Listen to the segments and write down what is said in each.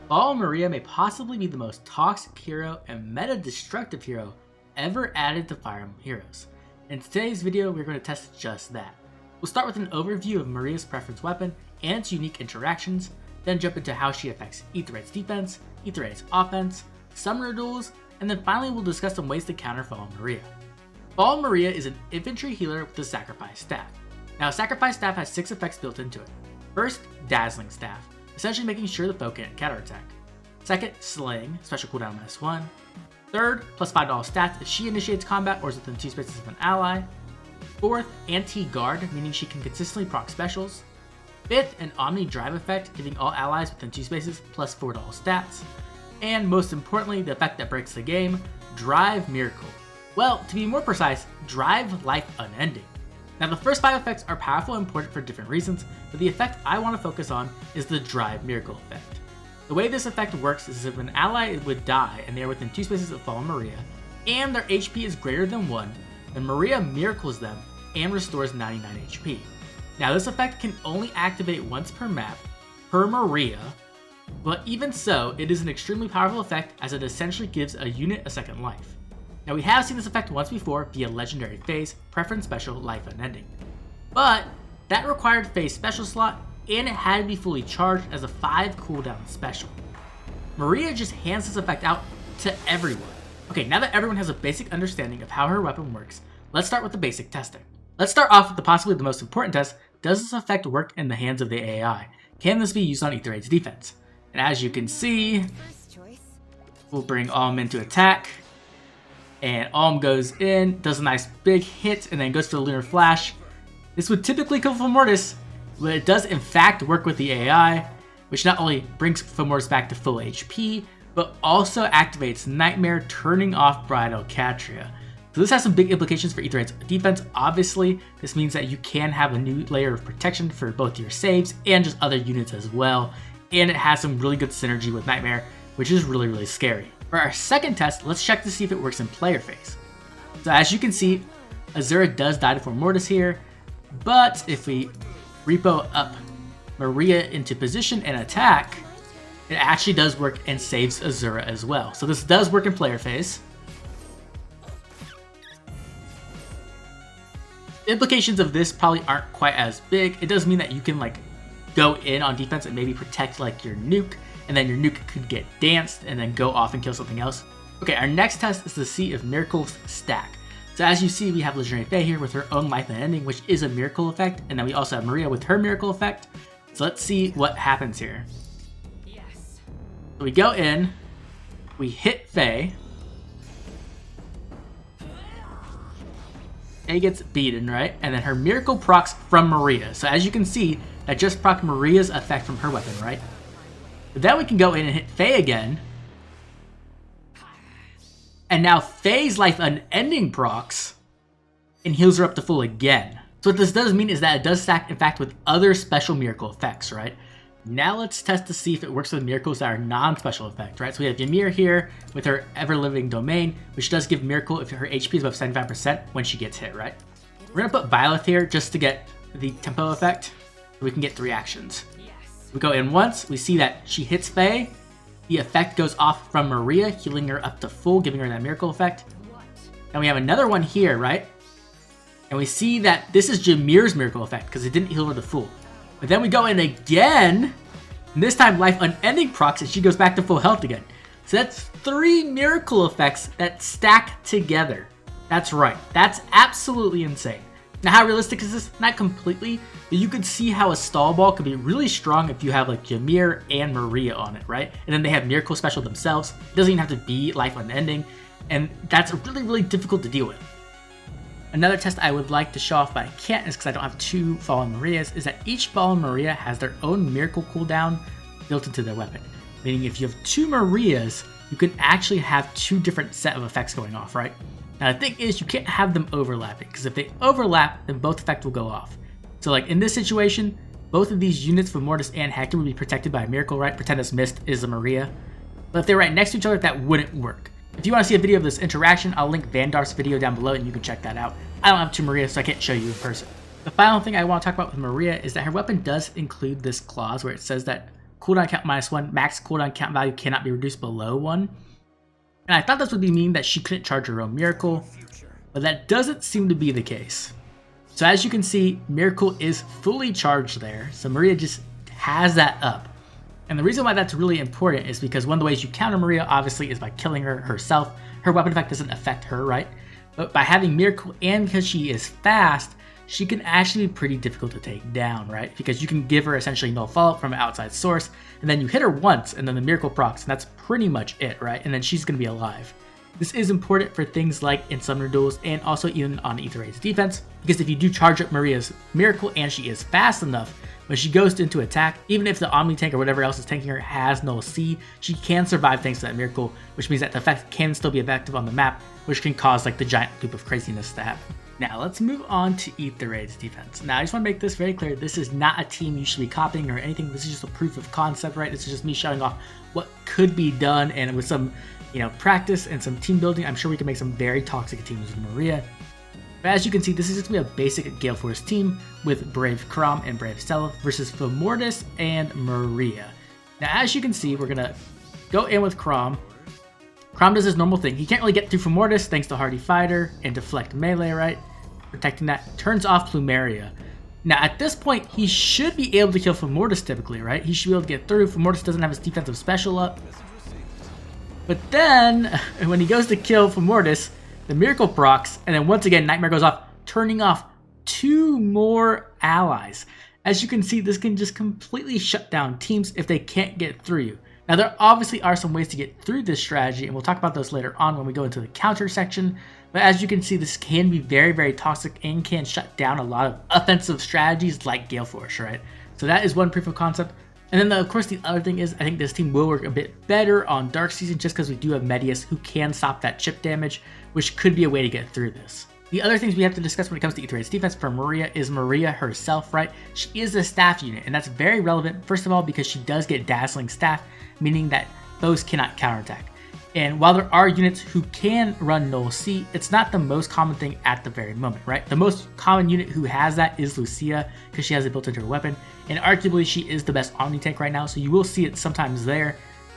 Fallen Maria may possibly be the most toxic hero and meta-destructive hero ever added to Fire Emblem Heroes. In today's video, we're going to test just that. We'll start with an overview of Maria's preference weapon and its unique interactions, then jump into how she affects Aether's defense, Aether's offense, summoner duels, and then finally we'll discuss some ways to counter Fallen Maria. Fallen Maria is an infantry healer with a sacrifice staff. Now, a sacrifice staff has 6 effects built into it. First, Dazzling Staff, essentially making sure the foe can't counterattack. Second, Slaying, special cooldown -1. Third, plus $5 stats if she initiates combat or is within 2 spaces of an ally. Fourth, Anti-Guard, meaning she can consistently proc specials. Fifth, an Omni Drive effect, giving all allies within 2 spaces plus $4 stats. And most importantly, the effect that breaks the game, Drive Miracle. Well, to be more precise, Drive Life Unending. Now, the first 5 effects are powerful and important for different reasons, but the effect I want to focus on is the Drive Miracle effect. The way this effect works is if an ally would die and they are within 2 spaces of Fallen Maria, and their HP is greater than 1, then Maria miracles them and restores 99 HP. Now, this effect can only activate once per map, per Maria, but even so, it is an extremely powerful effect as it essentially gives a unit a second life. Now, we have seen this effect once before via Legendary Phase, Preference Special, Life Unending. But that required Phase Special slot, and it had to be fully charged as a 5 cooldown special. Maria just hands this effect out to everyone. Okay, now that everyone has a basic understanding of how her weapon works, let's start with the basic testing. Let's start off with possibly the most important test. Does this effect work in the hands of the AI? Can this be used on Aether's defense? And as you can see, we'll bring Alm into attack. And Alm goes in, does a nice big hit, and then goes for the Lunar Flash. This would typically kill Fomortis, but it does in fact work with the AI, which not only brings Fomortis back to full HP, but also activates Nightmare, turning off Bridal Catria. So this has some big implications for Aether's defense. Obviously, this means that you can have a new layer of protection for both your saves and just other units as well. And it has some really good synergy with Nightmare, which is really, really scary. For our second test, let's check to see if it works in player phase. So as you can see, Azura does die to Fomortis here, but if we repo up Maria into position and attack, it actually does work and saves Azura as well. So this does work in player phase. The implications of this probably aren't quite as big. It does mean that you can like go in on defense and maybe protect like your nuke, and then your nuke could get danced and then go off and kill something else. Okay, our next test is to see if miracles stack. So as you see, we have Legendary Fae here with her own Life Unending, which is a miracle effect, and then we also have Maria with her miracle effect. So let's see what happens here. Yes. So we go in, we hit Fae. Fae gets beaten, right? And then her miracle procs from Maria. So as you can see, that just proc Maria's effect from her weapon, right? But then we can go in and hit Fae again. And now Fae's Life Unending procs and heals her up to full again. So what this does mean is that it does stack, in fact, with other special miracle effects, right? Now let's test to see if it works with miracles that are non-special effect, right? So we have Ymir here with her Ever-Living Domain, which does give miracle if her HP is above 75% when she gets hit, right? We're gonna put Byleth here just to get the tempo effect. So we can get 3 actions. We go in once, we see that she hits Fae, the effect goes off from Maria, healing her up to full, giving her that miracle effect. And we have another one here, right? And we see that this is Jamir's miracle effect because it didn't heal her to full. But then we go in again, and this time Life Unending procs and she goes back to full health again. So that's 3 miracle effects that stack together. That's right, that's absolutely insane. Now, how realistic is this? Not completely, but you could see how a stall ball could be really strong if you have like Ymir and Maria on it, right? And then they have miracle special themselves. It doesn't even have to be Life Unending, and that's really, really difficult to deal with. Another test I would like to show off, but I can't, is because I don't have 2 Fallen Marias, is that each Fallen Maria has their own miracle cooldown built into their weapon. Meaning if you have 2 Marias, you can actually have 2 different set of effects going off, right? Now the thing is, you can't have them overlapping, because if they overlap, then both effects will go off. So like in this situation, both of these units, Fomortis and Hector, would be protected by a miracle, right? Pretend this Mist is a Maria. But if they're right next to each other, that wouldn't work. If you want to see a video of this interaction, I'll link Vandarf's video down below and you can check that out. I don't have 2 Marias, so I can't show you in person. The final thing I want to talk about with Maria is that her weapon does include this clause where it says that cooldown count -1, max cooldown count value cannot be reduced below 1. And I thought this would mean that she couldn't charge her own Miracle, but that doesn't seem to be the case. So as you can see, Miracle is fully charged there, so Maria just has that up. And the reason why that's really important is because one of the ways you counter Maria obviously is by killing her herself. Her weapon effect doesn't affect her, right? But by having Miracle and because she is fast, she can actually be pretty difficult to take down, right? Because you can give her essentially no follow-up from an outside source, and then you hit her once, and then the Miracle procs, and that's pretty much it, right? And then she's going to be alive. This is important for things like in Summoner Duels, and also even on Aether Raid's defense, because if you do charge up Maria's Miracle and she is fast enough, when she goes into attack, even if the Omni tank or whatever else is tanking her has no C, she can survive thanks to that Miracle, which means that the effect can still be effective on the map, which can cause like the giant loop of craziness to happen. Now let's move on to Aether Raid's defense. Now I just want to make this very clear, this is not a team you should be copying or anything, this is just a proof of concept, right? This is just me showing off what could be done, and with some practice and some team building, I'm sure we can make some very toxic teams with Maria. But as you can see, this is just going to be a basic Gale Force team with Brave Chrom and Brave Stella versus Femortis and Maria. Now as you can see, we're going to go in with Chrom. Chrom does his normal thing. He can't really get through Femortis thanks to Hardy Fighter and Deflect Melee, right? Protecting that. Turns off Plumeria. Now at this point, he should be able to kill Femortis typically, right? He should be able to get through. Femortis doesn't have his defensive special up. But then, when he goes to kill Femortis, the Miracle procs, and then once again, Nightmare goes off, turning off 2 more allies. As you can see, this can just completely shut down teams if they can't get through you. Now, there obviously are some ways to get through this strategy, and we'll talk about those later on when we go into the counter section. But as you can see, this can be very, very toxic and can shut down a lot of offensive strategies like Gale Force, right? So that is one proof of concept. And then, of course, the other thing is I think this team will work a bit better on Dark Season just because we do have Medius who can stop that chip damage, which could be a way to get through this. The other things we have to discuss when it comes to Aether Raid's defense for Maria is Maria herself, right? She is a staff unit, and that's very relevant, first of all, because she does get Dazzling Staff, meaning that foes cannot counterattack. And while there are units who can run Null C, it's not the most common thing at the very moment, right? The most common unit who has that is Lucia, because she has it built into her weapon, and arguably she is the best Omni tank right now, so you will see it sometimes there.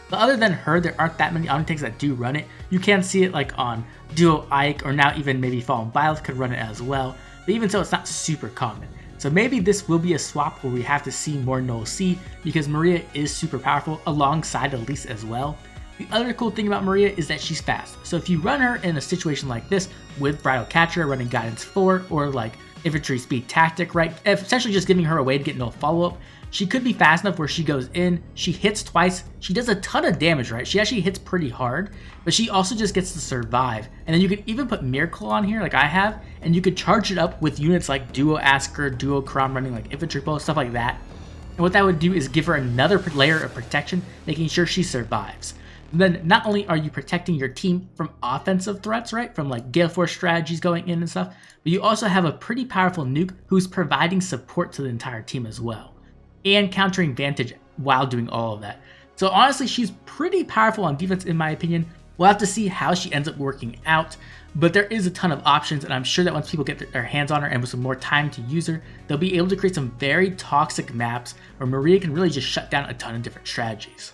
But other than her, there aren't that many Omni tanks that do run it. You can see it like on Duo Ike, or now even maybe Fallen Byleth could run it as well, but even so, it's not super common. So maybe this will be a swap where we have to see more Null C, because Maria is super powerful alongside Elise as well. The other cool thing about Maria is that she's fast. So if you run her in a situation like this with Bridal Catcher running Guidance 4 or like Infantry Speed Tactic, right? Essentially just giving her a way to get no follow-up. She could be fast enough where she goes in, she hits twice, she does a ton of damage, right? She actually hits pretty hard, but she also just gets to survive. And then you could even put Miracle on here like I have, and you could charge it up with units like Duo Asker, Duo Chrom running like Infantry Pole, stuff like that. And what that would do is give her another layer of protection, making sure she survives. Then not only are you protecting your team from offensive threats, right, from like Gale Force strategies going in and stuff, but you also have a pretty powerful nuke who's providing support to the entire team as well, and countering Vantage while doing all of that. So honestly, she's pretty powerful on defense in my opinion. We'll have to see how she ends up working out, but there is a ton of options, and I'm sure that once people get their hands on her and with some more time to use her, they'll be able to create some very toxic maps where Maria can really just shut down a ton of different strategies.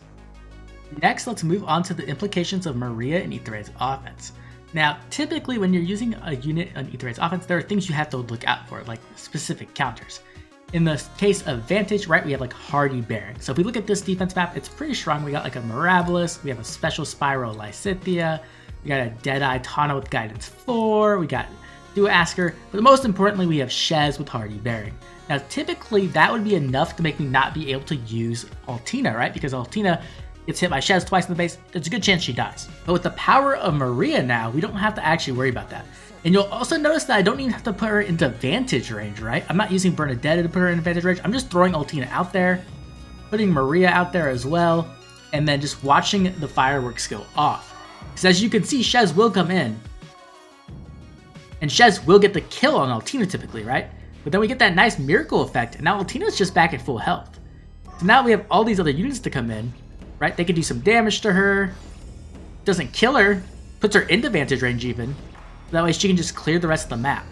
Next, let's move on to the implications of Maria in Aether Raid's offense. Now, typically when you're using a unit on Aether Raid's offense, there are things you have to look out for, like specific counters. In the case of Vantage, right, we have like Hardy Baron. So if we look at this defense map, it's pretty strong. We got like a Mirabilis, we have a Special Spiral Lysithea, we got a Deadeye Tana with Guidance 4, we got Duo Asker, but most importantly, we have Shez with Hardy Baron. Now, typically that would be enough to make me not be able to use Altina, right? Because Altina gets hit by Shez twice in the base, there's a good chance she dies. But with the power of Maria now, we don't have to actually worry about that. And you'll also notice that I don't even have to put her into Vantage range, right? I'm not using Bernadette to put her in Vantage range. I'm just throwing Altina out there, putting Maria out there as well, and then just watching the fireworks go off. Because as you can see, Shez will come in, and Shez will get the kill on Altina typically, right? But then we get that nice miracle effect, and now Altina's just back at full health. So now we have all these other units to come in, right? They can do some damage to her, doesn't kill her, puts her into Vantage range even. That way she can just clear the rest of the map.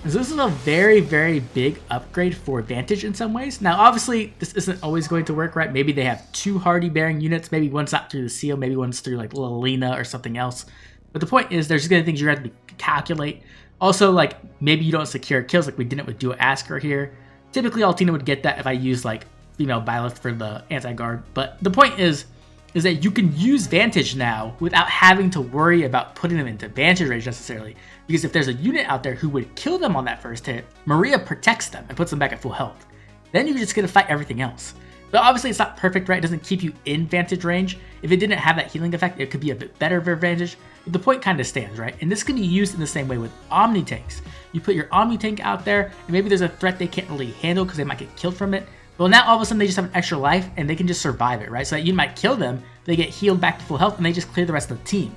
So this is a very, very big upgrade for Vantage in some ways. Now, obviously, this isn't always going to work, right? Maybe they have 2 hardy bearing units. Maybe one's not through the seal. Maybe one's through like Lilina or something else. But the point is, there's going to be things you're going to have to calculate. Also, like, maybe you don't secure kills like we didn't with Duo Asker here. Typically, Altina would get that if I use like female Byleth for the anti-guard. But the point is that you can use Vantage now without having to worry about putting them into Vantage range necessarily. Because if there's a unit out there who would kill them on that first hit, Maria protects them and puts them back at full health. Then you're just going to fight everything else. But obviously it's not perfect, right? It doesn't keep you in Vantage range. If it didn't have that healing effect, it could be a bit better for Vantage. But the point kind of stands, right? And this can be used in the same way with Omni tanks. You put your Omni tank out there, and maybe there's a threat they can't really handle because they might get killed from it. Well, now all of a sudden they just have an extra life and they can just survive it, right? So that you might kill them, they get healed back to full health, and they just clear the rest of the team.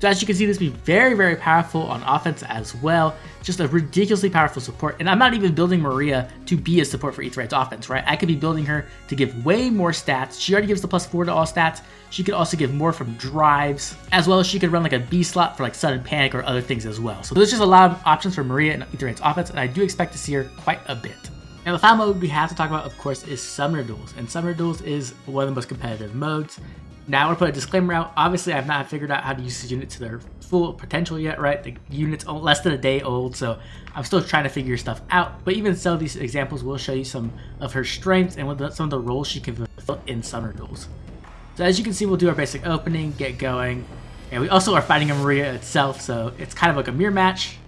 So as you can see, this will be very, very powerful on offense as well. Just a ridiculously powerful support. And I'm not even building Maria to be a support for Aetherite's offense, right? I could be building her to give way more stats. She already gives the +4 to all stats. She could also give more from drives, as well as she could run like a B slot for like sudden panic or other things as well. So there's just a lot of options for Maria and Aetherite's offense, and I do expect to see her quite a bit. Now the final mode we have to talk about, of course, is Summoner Duels. And Summoner Duels is one of the most competitive modes. Now I want to put a disclaimer out. Obviously, I've not figured out how to use this unit to their full potential yet, right? The unit's less than a day old, so I'm still trying to figure stuff out. But even so, these examples will show you some of her strengths and some of the roles she can fulfill in Summoner Duels. So as you can see, we'll do our basic opening, get going. And we also are fighting a Maria itself, so it's kind of like a mirror match.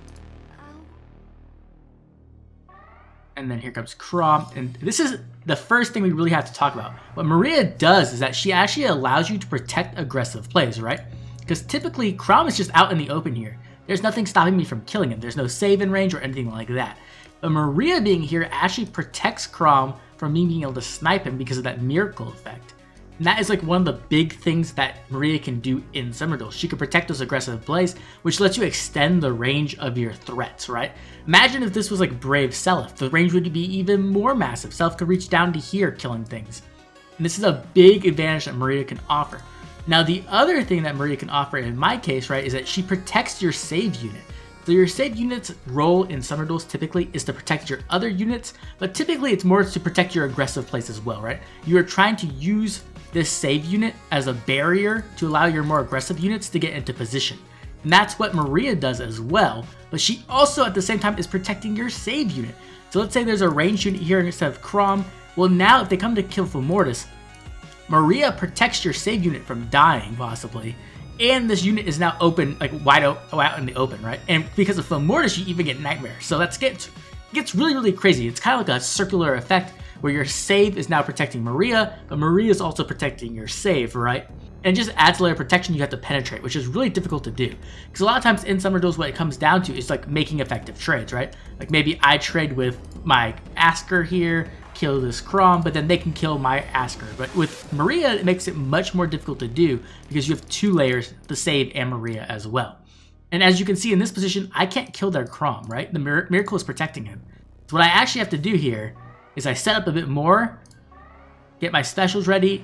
And then here comes Crom, and this is the first thing we really have to talk about. What Maria does is that she actually allows you to protect aggressive plays, right? Because typically Crom is just out in the open here. There's nothing stopping me from killing him. There's no save in range or anything like that. But Maria being here actually protects Crom from me being able to snipe him because of that miracle effect. And that is like one of the big things that Maria can do in Summoner Duels. She can protect those aggressive plays, which lets you extend the range of your threats, right? Imagine if this was like Brave Seliph. The range would be even more massive. Seliph could reach down to here killing things. And this is a big advantage that Maria can offer. Now the other thing that Maria can offer in my case, right, is that she protects your save unit. So your save unit's role in Summoner Duels typically is to protect your other units, but typically it's more to protect your aggressive plays as well, right? You are trying to use this save unit as a barrier to allow your more aggressive units to get into position. And that's what Maria does as well, but she also at the same time is protecting your save unit. So let's say there's a ranged unit here instead of Crom. Well, now if they come to kill Mortis, Maria protects your save unit from dying possibly, and this unit is now open, like wide out in the open, right? And because of Mortis, you even get Nightmare. So that gets really, really crazy. It's kind of like a circular effect where your save is now protecting Maria, but Maria is also protecting your save, right? And it just adds a layer of protection you have to penetrate, which is really difficult to do. Because a lot of times in Summoner Duels, what it comes down to is like making effective trades, right? Like maybe I trade with my Asker here, kill this Crom, but then they can kill my Asker. But with Maria, it makes it much more difficult to do because you have 2 layers, the save and Maria as well. And as you can see in this position, I can't kill their Crom, right? The miracle is protecting him. So what I actually have to do here is I set up a bit more, get my specials ready,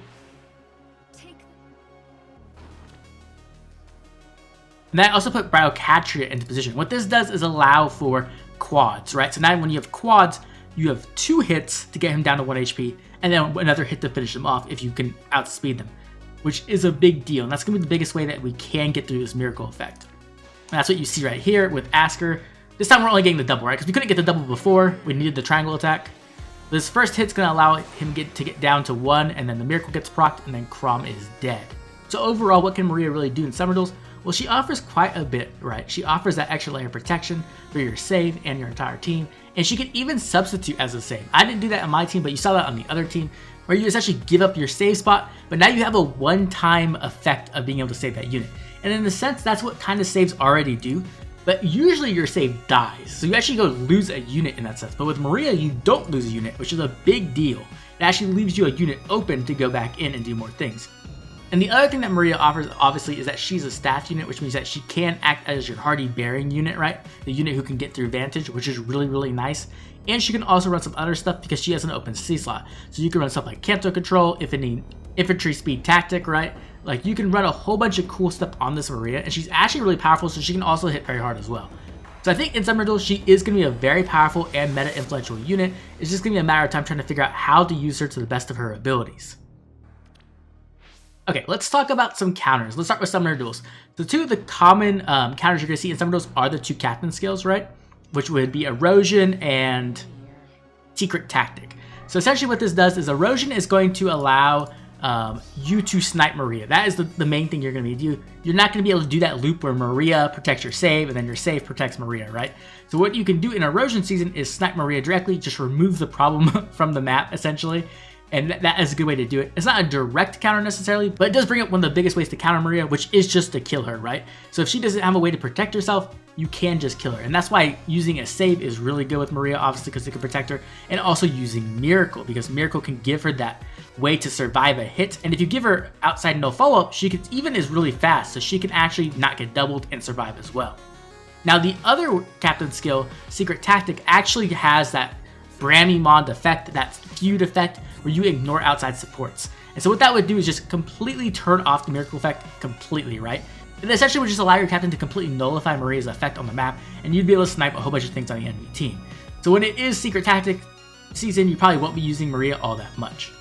and I also put Biocatria into position. What this does is allow for quads, right? So now when you have quads, you have 2 hits to get him down to 1 HP, and then another hit to finish him off if you can outspeed them, which is a big deal. And that's going to be the biggest way that we can get through this miracle effect. And that's what you see right here with Asker. This time we're only getting the double, right? Because we couldn't get the double before. We needed the triangle attack. This first hit's going to allow him to get down to 1, and then the miracle gets procced, and then Crom is dead. So overall, what can Maria really do in Summoner Duels? Well, she offers quite a bit, right? She offers that extra layer of protection for your save and your entire team, and she can even substitute as a save. I didn't do that on my team, but you saw that on the other team, where you essentially give up your save spot, but now you have a one-time effect of being able to save that unit. And in a sense, that's what kind of saves already do. But usually your save dies, so you actually go lose a unit in that sense. But with Maria, you don't lose a unit, which is a big deal. It actually leaves you a unit open to go back in and do more things. And the other thing that Maria offers, obviously, is that she's a staff unit, which means that she can act as your hardy bearing unit, right? The unit who can get through Vantage, which is really, really nice. And she can also run some other stuff because she has an open C slot. So you can run stuff like Canto Control, if any infantry speed tactic, right? Like you can run a whole bunch of cool stuff on this Maria, and she's actually really powerful, so she can also hit very hard as well. So I think in Summoner Duels, she is going to be a very powerful and meta-influential unit. It's just going to be a matter of time trying to figure out how to use her to the best of her abilities. Okay, let's talk about some counters. Let's start with Summoner Duels. So two of the common counters you're going to see in Summoner Duels are the two captain skills, right? Which would be Erosion and Secret Tactic. So essentially what this does is Erosion is going to allow you to snipe Maria. That is the main thing you're going to be. You're not going to be able to do that loop where Maria protects your save and then your save protects Maria, right? So what you can do in Erosion season is snipe Maria directly, just remove the problem from the map essentially. And that is a good way to do it. It's not a direct counter necessarily, but it does bring up one of the biggest ways to counter Maria, which is just to kill her, right? So if she doesn't have a way to protect herself, you can just kill her. And that's why using a save is really good with Maria, obviously, because it can protect her. And also using Miracle, because Miracle can give her that way to survive a hit. And if you give her outside no follow-up, she can, even is really fast, so she can actually not get doubled and survive as well. Now the other captain skill, Secret Tactic, actually has that Bramimond effect, that feud effect, where you ignore outside supports. And so what that would do is just completely turn off the Miracle effect completely, right? And essentially would just allow your captain to completely nullify Maria's effect on the map, and you'd be able to snipe a whole bunch of things on the enemy team. So when it is Secret Tactic season, you probably won't be using Maria all that much.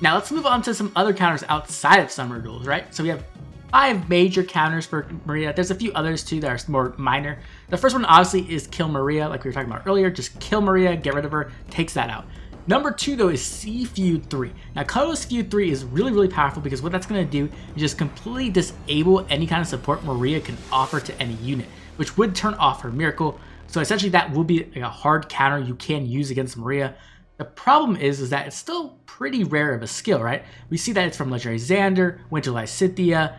Now let's move on to some other counters outside of Summoner Duels, right? So we have 5 major counters for Maria. There's a few others too that are more minor. The first one obviously is kill Maria, like we were talking about earlier. Just kill Maria, get rid of her, takes that out. Number 2 though is C Feud 3. Now Koto's Feud 3 is really powerful because what that's going to do is just completely disable any kind of support Maria can offer to any unit, which would turn off her Miracle. So essentially that will be like a hard counter you can use against Maria. The problem is that it's still pretty rare of a skill, right? We see that it's from Legendary Xander, Winter Lysithea,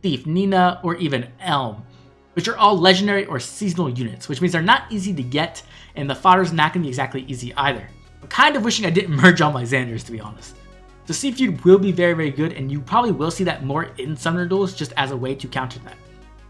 Thief Nina, or even Elm, which are all legendary or seasonal units, which means they're not easy to get, and the fodder's not going to be exactly easy either. I'm kind of wishing I didn't merge all my Xanders, to be honest. So C Feud will be very good, and you probably will see that more in Summoner Duels just as a way to counter that.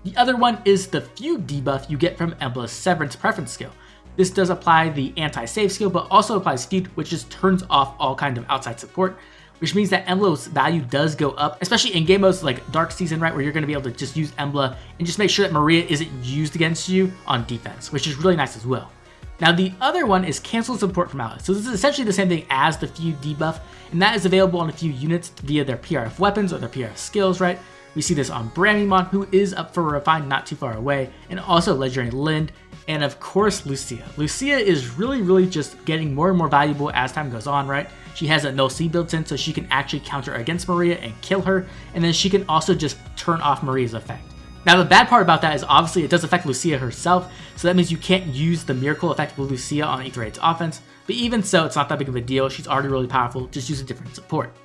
The other one is the Feud debuff you get from Emblem's Severance Preference skill. This does apply the anti-save skill, but also applies Feud, which just turns off all kind of outside support, which means that Emblem's value does go up, especially in game modes like Dark Season, right, where you're going to be able to just use Emblem and just make sure that Maria isn't used against you on defense, which is really nice as well. Now the other one is cancel support from allies. So this is essentially the same thing as the Feud debuff, and that is available on a few units via their PRF weapons or their PRF skills, right? We see this on Bramimond, who is up for Refine not too far away, and also Legendary Lind, and of course Lucia. Lucia is really just getting more and more valuable as time goes on, right? She has a no C built in, so she can actually counter against Maria and kill her, and then she can also just turn off Maria's effect. Now the bad part about that is obviously it does affect Lucia herself, so that means you can't use the Miracle effect with Lucia on Aether Raid's offense, but even so, it's not that big of a deal. She's already really powerful, just use a different support.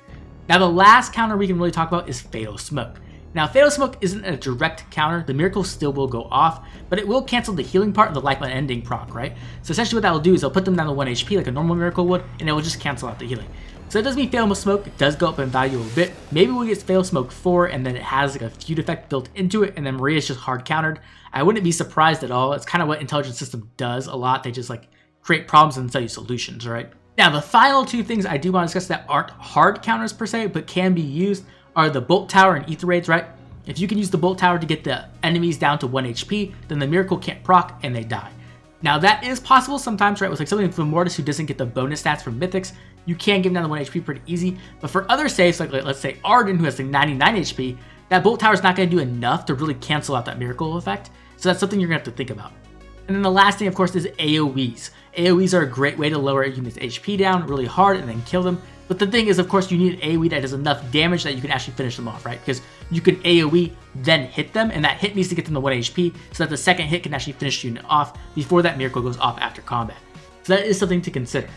Now the last counter we can really talk about is Fatal Smoke. Now Fatal Smoke isn't a direct counter, the Miracle still will go off, but it will cancel the healing part of the life unending proc, right? So essentially what that will do is it'll put them down to 1 HP like a normal Miracle would, and it will just cancel out the healing. So it does mean Fatal Smoke does go up in value a bit. Maybe we'll get Fatal Smoke 4 and then it has like a feud effect built into it, and then Maria's just hard countered. I wouldn't be surprised at all. It's kind of what Intelligent System does a lot. They just like create problems and sell you solutions, right? Now the final 2 things I do want to discuss that aren't hard counters per se, but can be used are the Bolt Tower and Aether Raids, right? If you can use the Bolt Tower to get the enemies down to 1 HP, then the Miracle can't proc and they die. Now that is possible sometimes, right? With like something like Mortis who doesn't get the bonus stats from Mythics, you can give them down to 1 HP pretty easy. But for other saves, like let's say Arden, who has like 99 HP, that Bolt Tower is not going to do enough to really cancel out that Miracle effect. So that's something you're going to have to think about. And then the last thing, of course, is AoEs. AoEs are a great way to lower a unit's HP down really hard and then kill them. But the thing is, of course, you need an AoE that does enough damage that you can actually finish them off, right? Because you can AoE, then hit them, and that hit needs to get them to 1 HP so that the second hit can actually finish the unit off before that Miracle goes off after combat. So that is something to consider.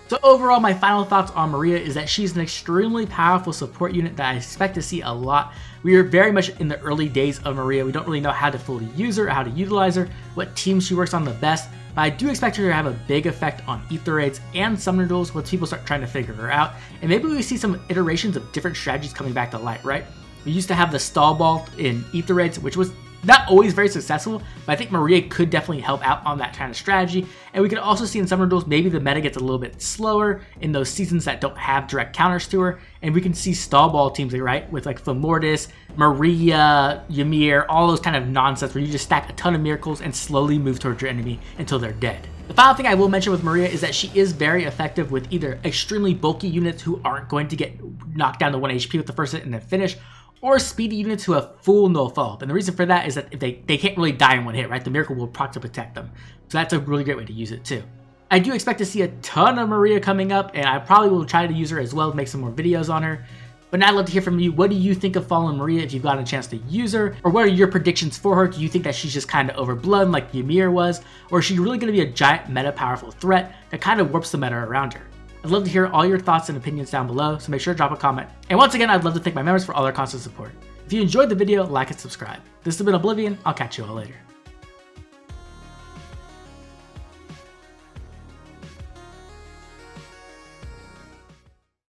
So overall, my final thoughts on Maria is that she's an extremely powerful support unit that I expect to see a lot. We are very much in the early days of Maria. We don't really know how to fully use her, how to utilize her, what team she works on the best, but I do expect her to have a big effect on Aether Raids and Summoner Duels once people start trying to figure her out, and maybe we see some iterations of different strategies coming back to light, right? We used to have the Stall Ball in Aether Raids, which was Not always very successful, but I think Maria could definitely help out on that kind of strategy. And we could also see in Summoner Duels, maybe the meta gets a little bit slower in those seasons that don't have direct counters to her. And we can see stall ball teams, right, with like Fomortis, Maria, Ymir, all those kind of nonsense where you just stack a ton of miracles and slowly move towards your enemy until they're dead. The final thing I will mention with Maria is that she is very effective with either extremely bulky units who aren't going to get knocked down to 1 HP with the first hit and then finish, or speedy units who have full no follow-up. And the reason for that is that if they can't really die in one hit, right? The miracle will proc to protect them. So that's a really great way to use it too. I do expect to see a ton of Maria coming up, and I probably will try to use her as well, make some more videos on her. But now I'd love to hear from you. What do you think of Fallen Maria if you've gotten a chance to use her? Or what are your predictions for her? Do you think that she's just kind of overblown like Ymir was? Or is she really going to be a giant meta powerful threat that kind of warps the meta around her? I'd love to hear all your thoughts and opinions down below, so make sure to drop a comment. And once again, I'd love to thank my members for all their constant support. If you enjoyed the video, like and subscribe. This has been Oblivion. I'll catch you all later.